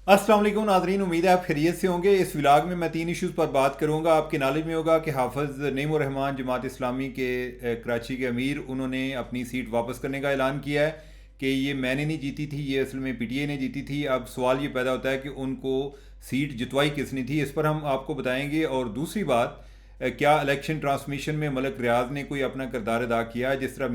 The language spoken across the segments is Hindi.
अस्सलाम वालेकुम नाज़रीन, उम्मीद है आप खैरियत से होंगे। इस व्लॉग में मैं तीन इश्यूज़ पर बात करूंगा। आपके नॉलेज में होगा कि हाफ़िज़ नईम उर रहमान जमात इस्लामी के कराची के अमीर, उन्होंने अपनी सीट वापस करने का ऐलान किया है कि ये मैंने नहीं जीती थी, ये असल में पीटीआई ने जीती थी। अब सवाल ये पैदा होता है कि उनको सीट जितवाई किसने थी, इस पर हम आपको बताएंगे। और दूसरी बात, क्या इलेक्शन ट्रांसमिशन में मलक रियाज ने कोई अपना किरदार अदा किया, जिस तरह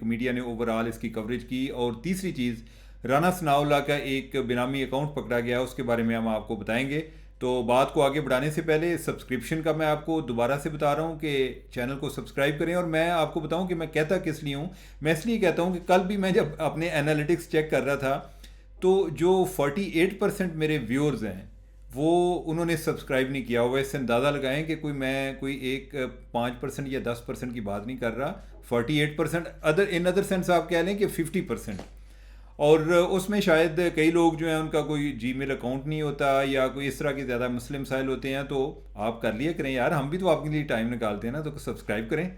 मीडिया ने ओवरऑल इसकी कवरेज की। और तीसरी चीज़, राना सनाउल्लाह का एक बेनामी अकाउंट पकड़ा गया, उसके बारे में हम आपको बताएंगे। तो बात को आगे बढ़ाने से पहले सब्सक्रिप्शन का मैं आपको दोबारा से बता रहा हूँ कि चैनल को सब्सक्राइब करें। और मैं आपको बताऊँ कि मैं कहता किस लिए हूँ। मैं इसलिए कहता हूँ कि कल भी मैं जब अपने एनालिटिक्स चेक कर रहा था, तो जो 48% मेरे व्यूअर्स हैं, वो उन्होंने सब्सक्राइब नहीं किया हुआ। इससे अंदाज़ा लगाएं कि कोई एक 5% या 10% की बात नहीं कर रहा। 48%, अदर सेंस आप कह लें कि 50%। और उसमें शायद कई लोग जो हैं उनका कोई जीमेल अकाउंट नहीं होता, या कोई इस तरह के ज़्यादा मसले मसाइल होते हैं। तो आप कर लिया करें यार, हम भी तो आपके लिए टाइम निकालते हैं ना, तो सब्सक्राइब करें।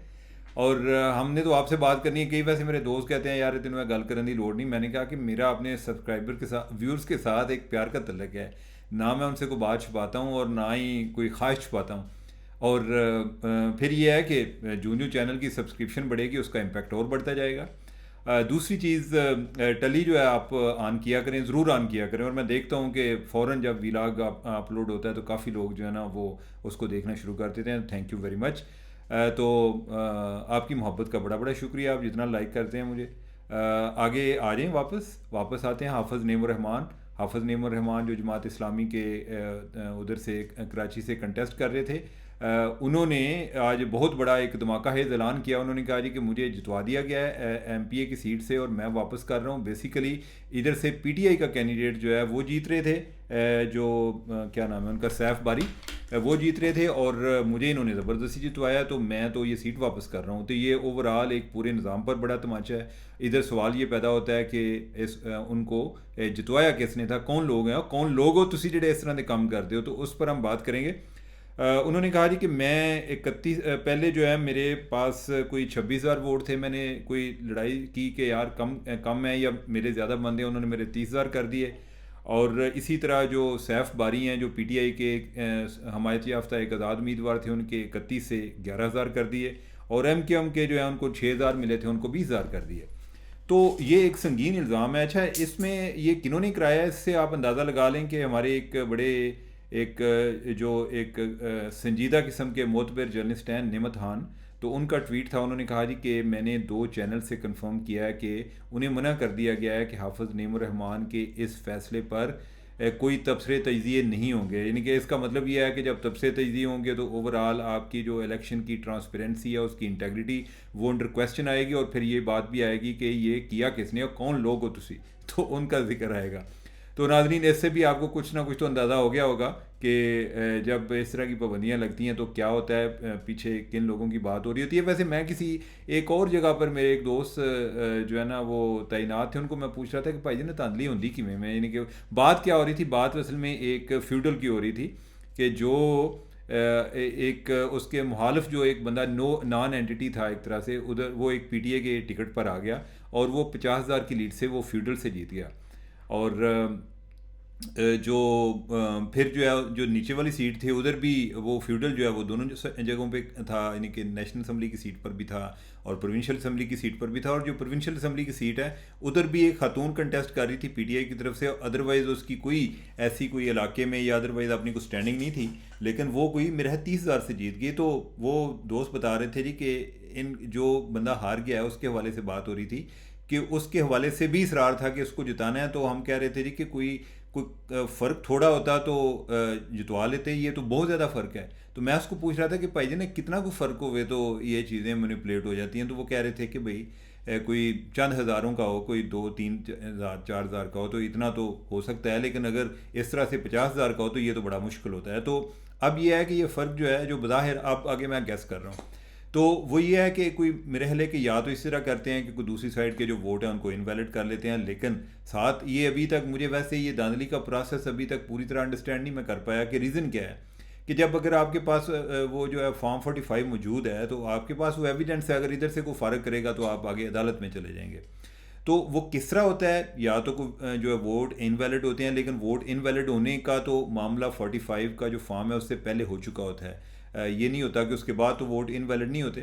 और हमने तो आपसे बात करनी है। कई वैसे मेरे दोस्त कहते हैं यार तेन मैं गल करने की लोड़ नहीं। मैंने कहा कि मेरा अपने सब्सक्राइबर के साथ, व्यूअर्स के साथ एक प्यार का तल्लक है। ना मैं उनसे कोई बात छुपाता हूँ और ना ही कोई ख्वाहिश छुपाता हूँ। और फिर यह है कि जो जो चैनल की सब्सक्रिप्शन बढ़ेगी उसका इम्पैक्ट और बढ़ता जाएगा। दूसरी चीज़, टली जो है आप ऑन किया करें, ज़रूर ऑन किया करें। और मैं देखता हूँ कि फ़ौरन जब वीलॉग अपलोड होता है तो काफ़ी लोग जो है ना वो उसको देखना शुरू कर देते हैं। Thank you very much. तो आपकी मोहब्बत का बड़ा बड़ा शुक्रिया, आप जितना लाइक करते हैं मुझे। आगे आ जाएं, वापस आते हैं। हाफ़िज़ नईम उर रहमान जो जमात इस्लामी के उधर से कराची से कंटेस्ट कर रहे थे, उन्होंने आज बहुत बड़ा एक धमाका है ऐलान किया। उन्होंने कहा जी कि मुझे जितवा दिया गया है एमपीए की सीट से, और मैं वापस कर रहा हूँ। बेसिकली इधर से पीटीआई का कैंडिडेट जो है वो जीत रहे थे, क्या नाम है उनका, सैफ बारी, वो जीत रहे थे। और मुझे इन्होंने ज़बरदस्ती जितवाया, तो मैं तो ये सीट वापस कर रहा हूँ। तो ये ओवरऑल एक पूरे निज़ाम पर बड़ा तमाचा है। इधर सवाल ये पैदा होता है कि उनको जितवाया किसने था, कौन लोग हैं, और कौन लोग हो तुसी जेडे इस तरह के काम करते हो। तो उस पर हम बात करेंगे। उन्होंने कहा जी कि मैं 31 पहले जो है मेरे पास कोई 26,000 वोट थे। मैंने कोई लड़ाई की कि यार कम कम है या मेरे ज़्यादा बंदे हैं, उन्होंने मेरे 30,000 कर दिए। और इसी तरह जो सैफ बारी हैं जो पीटीआई के हमायत याफ्ता एक आज़ाद उम्मीदवार थे, उनके 31 से 11,000 कर दिए। और एम के जो है उनको 6,000 मिले थे, उनको 20,000 कर दिए। तो ये एक संगीन इल्ज़ाम है। अच्छा, इसमें ये किन्होंने कराया है, इससे आप अंदाज़ा लगा लें कि हमारे एक बड़े एक जो एक संजीदा किस्म के मोतबर जर्नलिस्ट हैं नेमत खान, तो उनका ट्वीट था। उन्होंने कहा जी कि मैंने 2 चैनल से कंफर्म किया है कि उन्हें मना कर दिया गया है कि हाफ़िज़ नईम उर रहमान के इस फैसले पर कोई तबसरे तजिए नहीं होंगे। यानी कि इसका मतलब यह है कि जब तबसरे तजिए होंगे तो ओवरऑल आपकी जो इलेक्शन की ट्रांसपेरेंसी है, उसकी इंटेग्रिटी, वो अंडर क्वेश्चन आएगी। और फिर ये बात भी आएगी कि ये किया किसने और कौन लोग हो तुसी, तो उनका जिक्र आएगा। तो नाजरीन, इससे भी आपको कुछ ना कुछ तो अंदाज़ा हो गया होगा कि जब इस तरह की पाबंदियाँ लगती हैं तो क्या होता है, पीछे किन लोगों की बात हो रही होती है। वैसे मैं किसी एक और जगह पर, मेरे एक दोस्त जो है ना वो तैनात थे, उनको मैं पूछ रहा था कि भाई जी ने तांदली होंगी कि मैं, यानी कि बात क्या हो रही थी। बात असल में एक फ्यूडल की हो रही थी कि जो एक उसके मुखालिफ जो एक बंदा नॉन एंटिटी था एक तरह से, उधर वो एक पीटीए के टिकट पर आ गया और वो 50,000 की लीड से वो फ्यूडल से जीत गया। और जो फिर जो है जो नीचे वाली सीट थी उधर भी वो फ्यूडल जो है वो दोनों जगहों पे था, यानी कि नेशनल असम्बली की सीट पर भी था और प्रोविंशियल असम्बली की सीट पर भी था। और जो प्रोविंशियल असम्बली की सीट है उधर भी एक खातून कंटेस्ट कर रही थी पीटीआई की तरफ से। अदरवाइज़ उसकी कोई ऐसी कोई इलाके में या अदरवाइज़ अपनी कोई स्टैंडिंग नहीं थी, लेकिन वो कोई मेरा 30,000 से जीत गई। तो वो दोस्त बता रहे थे जी कि इन जो बंदा हार गया है उसके हवाले से बात हो रही थी कि उसके हवाले से भी इसरार था कि उसको जिताना है। तो हम कह रहे थे जी कि कोई कोई फ़र्क थोड़ा होता तो जितवा लेते, ये तो बहुत ज़्यादा फ़र्क है। तो मैं उसको पूछ रहा था कि भाई जी ने कितना कोई फ़र्क हुए तो ये चीज़ें मैनिपुलेट हो जाती हैं। तो वो कह रहे थे कि भाई कोई चंद हज़ारों का हो, कोई 2-3 हज़ार 4,000 का हो तो इतना तो हो सकता है, लेकिन अगर इस तरह से 50,000 का हो तो ये तो बड़ा मुश्किल होता है। तो अब ये है कि ये फ़र्क जो है, जो बज़ाहिर अब आगे मैं गैस कर रहा हूँ, तो वो ये है कि कोई मेरे ख्याल है कि या तो इस तरह करते हैं कि कोई दूसरी साइड के जो वोट हैं उनको इनवैलिड कर लेते हैं। लेकिन साथ ये अभी तक मुझे वैसे ये धांधली का प्रोसेस अभी तक पूरी तरह अंडरस्टैंड नहीं मैं कर पाया कि रीज़न क्या है। कि जब अगर आपके पास वो जो है फॉर्म 45 मौजूद है तो आपके पास वो एविडेंस है, अगर इधर से कोई फ़र्क करेगा तो आप आगे अदालत में चले जाएंगे। तो वो किस तरह होता है, या तो जो है वोट इनवैलिड होते हैं, लेकिन वोट इनवैलिड होने का तो मामला 45 का जो फॉर्म है उससे पहले हो चुका होता है। ये नहीं होता कि उसके बाद तो वोट इनवैलिड नहीं होते।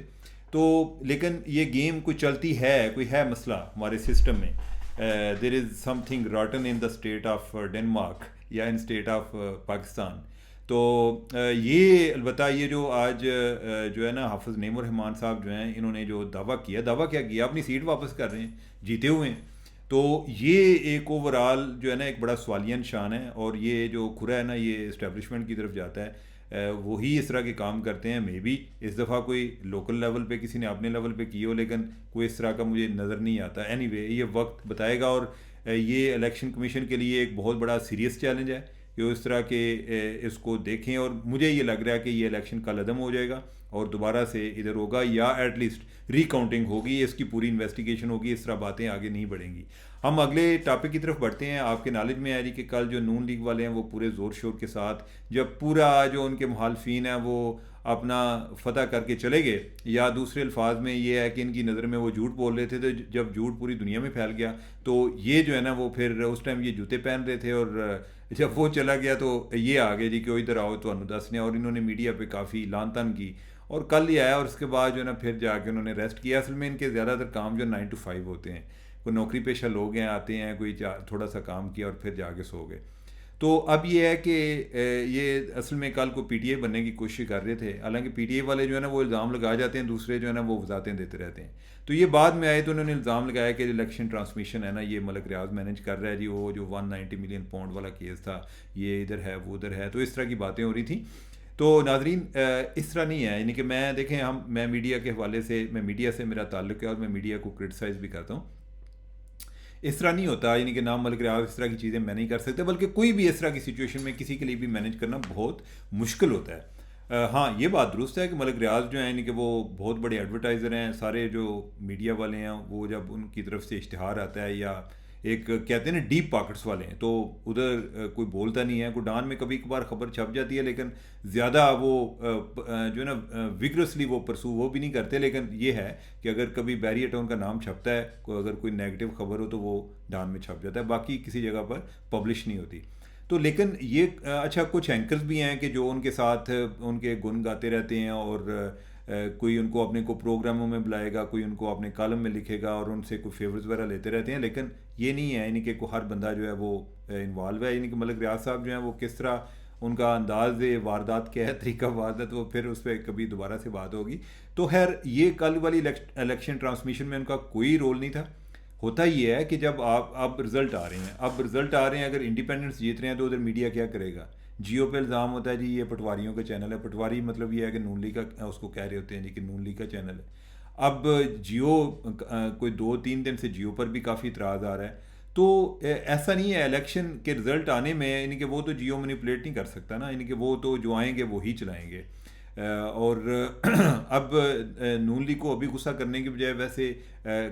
तो लेकिन ये गेम कोई चलती है, कोई है मसला हमारे सिस्टम में। There is something रॉटन in the state of Denmark या इन स्टेट ऑफ पाकिस्तान। तो ये अलबत्ता ये जो आज जो है ना हाफिज़ नईमुर रहमान साहब जो हैं, इन्होंने जो दावा क्या किया, अपनी सीट वापस कर रहे हैं, जीते हुए हैं। तो ये एक ओवरऑल जो है ना एक बड़ा सवालिया निशान है, और ये जो खुरा है ना ये इस्टेब्लिशमेंट की तरफ जाता है। वही इस तरह के काम करते हैं। मे बी इस दफ़ा कोई लोकल लेवल पे किसी ने अपने लेवल पे किए हो, लेकिन कोई इस तरह का मुझे नज़र नहीं आता। एनीवे ये वक्त बताएगा, और ये इलेक्शन कमीशन के लिए एक बहुत बड़ा सीरियस चैलेंज है कि इस तरह के इसको देखें। और मुझे ये लग रहा है कि ये इलेक्शन कल अदम हो जाएगा और दोबारा से इधर होगा, या एटलीस्ट रिकाउंटिंग होगी, इसकी पूरी इन्वेस्टिगेशन होगी, इस तरह बातें आगे नहीं बढ़ेंगी। हम अगले टॉपिक की तरफ बढ़ते हैं। आपके नॉलेज में आ रही कि कल जो नून लीग वाले हैं वो पूरे ज़ोर शोर के साथ, जब पूरा जो उनके मुखालफिन हैं वो अपना फतह करके चले गए, या दूसरे अल्फाज में ये है कि इनकी नज़र में वो झूठ बोल रहे थे, तो जब झूठ पूरी दुनिया में फैल गया तो ये जो है ना वो फिर उस टाइम ये जूते पहन रहे थे, और जब वो चला गया तो ये आ गए जी कि इधर आओ तो दसने, और इन्होंने मीडिया पे काफ़ी लान तान की। और कल ही आया, और उसके बाद जो है ना फिर जाके उन्होंने रेस्ट किया। असल में इनके ज़्यादातर काम जो 9 to 5 होते हैं, कोई नौकरी पेशा लोग हैं, आते हैं, कोई थोड़ा सा काम किया और फिर जाके सो गए। तो अब ये है कि ये असल में कल को पीटीआई बनने की कोशिश कर रहे थे। हालांकि पीटीआई वाले जो है ना वो इल्ज़ाम लगा जाते हैं, दूसरे जो है ना वो वजाहतें देते रहते हैं। तो ये बाद में आए तो उन्होंने इल्ज़ाम लगाया कि इलेक्शन ट्रांसमिशन है ना ये मलिक रियाज मैनेज कर रहा है जी, वो जो 190 मिलियन पाउंड वाला केस था ये इधर है वो उधर है। तो इस तरह की बातें हो रही थी। तो नाजरीन इस तरह नहीं है, यानी कि मैं देखें मैं मीडिया के हवाले से, मैं मीडिया से मेरा ताल्लुक है और मैं मीडिया को क्रिटिसाइज़ भी करता हूँ। इस तरह नहीं होता, यानी कि नाम मलिक रियाज इस तरह की चीज़ें मैं नहीं कर सकते, बल्कि कोई भी इस तरह की सिचुएशन में किसी के लिए भी मैनेज करना बहुत मुश्किल होता है। हाँ ये बात दुरुस्त है कि मलिक रियाज जो है यानी कि वो बहुत बड़े एडवर्टाइज़र हैं। सारे जो मीडिया वाले हैं वो जब उनकी तरफ से इश्तिहार आता है, या एक कहते हैं ना डीप पॉकेट्स वाले हैं, तो उधर कोई बोलता नहीं है। गुडान में कभी कभार खबर छप जाती है, लेकिन ज़्यादा वो जो है ना विग्रसली वो परसू वो भी नहीं करते। लेकिन ये है कि अगर कभी बैरियर टाउन का नाम छपता है, अगर कोई नेगेटिव खबर हो तो वो डान में छप जाता है, बाकी किसी जगह पर पब्लिश नहीं होती। तो लेकिन ये अच्छा कुछ एंकर्स भी हैं कि जो उनके साथ उनके गुण गाते रहते हैं, और कोई उनको अपने को प्रोग्रामों में बुलाएगा, कोई उनको अपने कॉलम में लिखेगा और उनसे कोई फेवर्स वगैरह लेते रहते हैं। लेकिन ये नहीं है यानी कि को हर बंदा जो है वो इन्वॉल्व है। यानी कि मलिक रियाज साहब जो हैं वो किस तरह उनका अंदाज वारदात क्या है, तरीका वारदात, वो फिर उस पर कभी दोबारा से बात होगी। तो खैर ये कल वाली इलेक्शन ट्रांसमिशन में उनका कोई रोल नहीं था। होता ये है कि जब आप अब रिजल्ट आ रहे हैं, अगर इंडिपेंडेंट्स जीत रहे हैं तो उधर मीडिया क्या करेगा? जियो पे इल्ज़ाम होता है जी ये पटवारियों का चैनल है। पटवारी मतलब ये है कि नून लीग का, उसको कह रहे होते हैं जी कि नून लीग का चैनल है। अब जियो कोई 2-3 दिन से जियो पर भी काफ़ी इतराज़ आ रहा है। तो ऐसा नहीं है इलेक्शन के रिज़ल्ट आने में, यानी कि वो तो जियो मैनिपुलेट नहीं कर सकता ना, यानी कि वो तो जो आएंगे वो ही चलाएंगे। और अब नून लीग को अभी गुस्सा करने की बजाय वैसे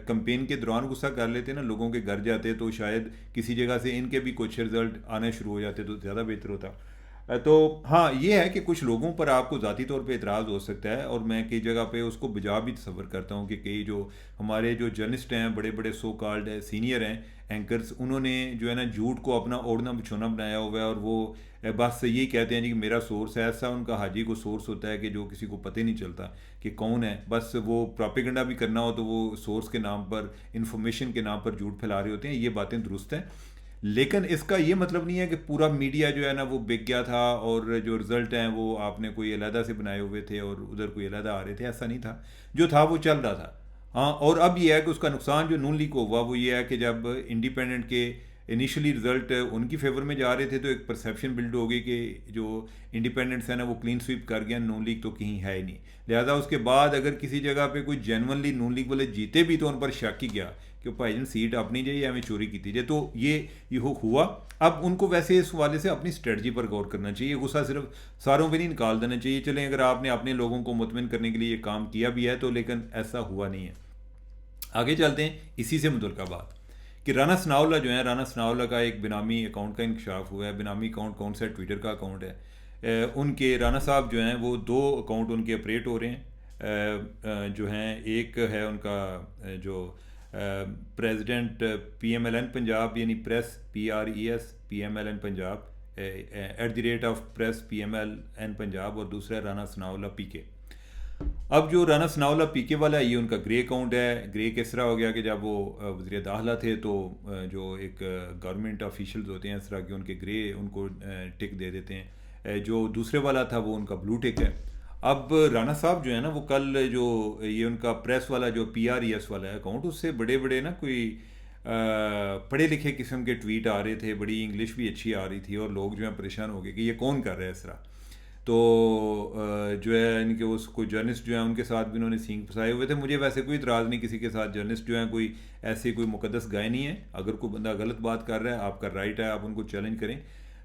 कंपेन के दौरान गुस्सा कर लेते ना, लोगों के घर जाते तो शायद किसी जगह से इनके भी कुछ रिजल्ट आने शुरू हो जाते तो ज़्यादा बेहतर होता। तो हाँ ये है कि कुछ लोगों पर आपको ज़ाती तौर पे इतराज़ हो सकता है, और मैं कई जगह पे उसको बजा भी तसव्वुर करता हूँ कि कई जो हमारे जो जर्नलिस्ट हैं, बड़े बड़े सो कॉल्ड सीनियर हैं एंकर्स, उन्होंने जो है ना झूठ को अपना ओढ़ना बिछोना बनाया हुआ है, और वो बस यही कहते हैं जी कि मेरा सोर्स है। ऐसा उनका हाजी को सोर्स होता है कि जो किसी को पता ही नहीं चलता कि कौन है, बस वो प्रोपेगेंडा भी करना हो तो वो सोर्स के नाम पर, इंफॉर्मेशन के नाम पर झूठ फैला रहे होते हैं। ये बातें दुरुस्त हैं, लेकिन इसका ये मतलब नहीं है कि पूरा मीडिया जो है ना वो बिक गया था, और जो रिज़ल्ट हैं वो आपने कोई अलहदा से बनाए हुए थे और उधर कोई अलहदा आ रहे थे। ऐसा नहीं था, जो था वो चल रहा था। हाँ, और अब ये है कि उसका नुकसान जो नून लीग को हुआ वो ये है कि जब इंडिपेंडेंट के इनिशियली रिजल्ट उनकी फेवर में जा रहे थे तो एक परसेप्शन बिल्ड हो गई कि जो इंडिपेंडेंट्स है ना वो क्लीन स्वीप कर गया, नून लीग तो कहीं है ही नहीं। लिहाजा उसके बाद अगर किसी जगह पे कोई जेनवनली नून लीग वाले जीते भी तो उन पर शक ही गया कि भाईजान सीट अपनी जाए या हमें चोरी की जाए। तो ये हुआ। अब उनको वैसे इस हवाले से अपनी स्ट्रेटजी पर गौर करना चाहिए, गुस्सा सिर्फ सारों पे नहीं निकाल देना चाहिए। चलें अगर आपने अपने लोगों को मुतमिन करने के लिए ये काम किया भी है तो, लेकिन ऐसा हुआ नहीं है। आगे चलते हैं इसी से मुतल्लिक़ बात कि राना सनाउल्लाह जो है, राना सनाउल्लाह का एक बिनामी अकाउंट का इंकशाफ हुआ है। बिनामी अकाउंट कौन सा है? ट्विटर का अकाउंट है। उनके राना साहब जो हैं वो 2 अकाउंट उनके ऑपरेट हो रहे हैं। जो हैं एक है उनका जो प्रेसिडेंट PMLN पंजाब यानी press PRES PMLN Punjab @press PMLN Punjab, और दूसरा है राना सनाउल्लाह PK। अब जो राना सनाउल्लाह PK वाला है ये उनका ग्रे अकाउंट है। ग्रे किस तरह हो गया कि जब वो वज़ीर दाखिला थे तो जो एक गवर्नमेंट ऑफिशियल्स होते हैं इस तरह के उनके ग्रे उनको टिक दे देते हैं। जो दूसरे वाला था वो उनका ब्लू टिक है। अब राना साहब जो है ना वो कल जो ये उनका प्रेस वाला जो PRES वाला है अकाउंट, उससे बड़े बड़े ना कोई पढ़े लिखे किस्म के ट्वीट आ रहे थे, बड़ी इंग्लिश भी अच्छी आ रही थी, और लोग जो है परेशान हो गए कि ये कौन कर रहा है इस तरह। तो जो है इनके उस कोई जर्नलिस्ट जो है उनके साथ भी इन्होंने सींग फंसाए हुए थे। मुझे वैसे कोई इतराज़ नहीं किसी के साथ, जर्नलिस्ट जो है कोई ऐसे कोई मुकद्दस गाय नहीं है। अगर कोई बंदा गलत बात कर रहा है आपका राइट है, आप उनको चैलेंज करें।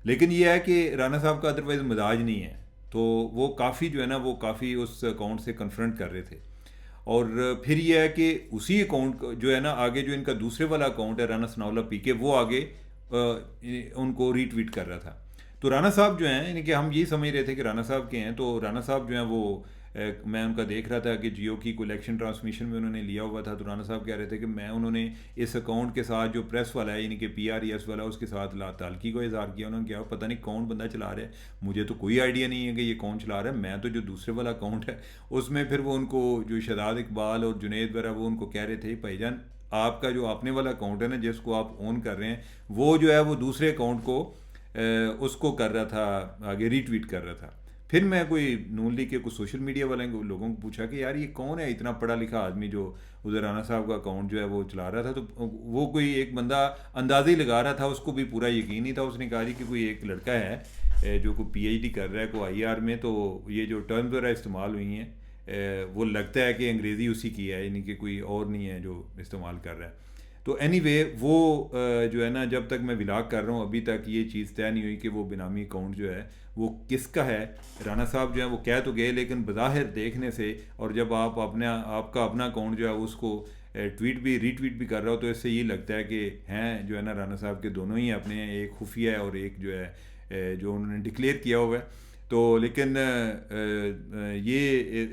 लेकिन ये है कि राना साहब का अदरवाइज़ मिजाज नहीं है, तो वो काफ़ी जो है ना वो काफ़ी उस अकाउंट से कन्फ्रंट कर रहे थे। और फिर ये है कि उसी अकाउंट जो है ना आगे जो इनका दूसरे वाला अकाउंट है राना सनाउल्लाह PK, वो आगे उनको रीट्वीट कर रहा था। तो राना साहब जो हैं यानी कि हम यही समझ रहे थे कि राना साहब के हैं, तो राना साहब जो हैं वो मैं उनका देख रहा था कि जियो की कोई इलेक्शन ट्रांसमिशन में उन्होंने लिया हुआ था। तो राना साहब कह रहे थे कि मैं उन्होंने इस अकाउंट के साथ जो प्रेस वाला है यानी कि PRES वाला उसके साथ ताल्लुकी को इजहार किया। उन्होंने कहा पता नहीं कौन बंदा चला रहा है, मुझे तो कोई आइडिया नहीं है कि ये कौन चला रहा है। मैं तो जो दूसरे वाला अकाउंट है उसमें फिर वो उनको जो शहजाद इकबाल और जुनेद वगैरह वो उनको कह रहे थे भाईजान आपका जो अपने वाला अकाउंट है ना जिसको आप ओन कर रहे हैं वो जो है वो दूसरे अकाउंट को उसको कर रहा था, आगे रीट्वीट कर रहा था। फिर मैं कोई नून लीग के कुछ सोशल मीडिया वाले लोगों को पूछा कि यार ये कौन है इतना पढ़ा लिखा आदमी जो उधर राना साहब का अकाउंट जो है वो चला रहा था। तो वो कोई एक बंदा अंदाज़ा ही लगा रहा था, उसको भी पूरा यकीन नहीं था। उसने कहा जी कि कोई एक लड़का है जो कोई PhD कर रहा है कोई IR में, तो ये जो टर्म्स वगैरह इस्तेमाल हुई हैं वो लगता है कि अंग्रेज़ी उसी की है, यानी कि कोई और नहीं है जो इस्तेमाल कर रहा है। तो एनीवे वो जो है ना जब तक मैं विलाग कर रहा हूँ अभी तक ये चीज़ तय नहीं हुई कि वो बेनामी अकाउंट जो है वो किसका है। राना साहब जो है वो कह तो गए, लेकिन बज़ाहिर देखने से और जब आप अपने आपका अपना अकाउंट जो है उसको ट्वीट भी रीट्वीट भी कर रहा हो तो इससे ये लगता है कि हैं जो है ना राना साहब के दोनों ही अपने, एक खुफिया है और एक जो है जो उन्होंने डिक्लेयर किया हुआ है। तो लेकिन ये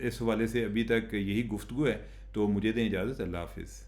इस हवाले से अभी तक यही गुफ्तगू है। तो मुझे दें इजाज़त, अल्लाह हाफिज़।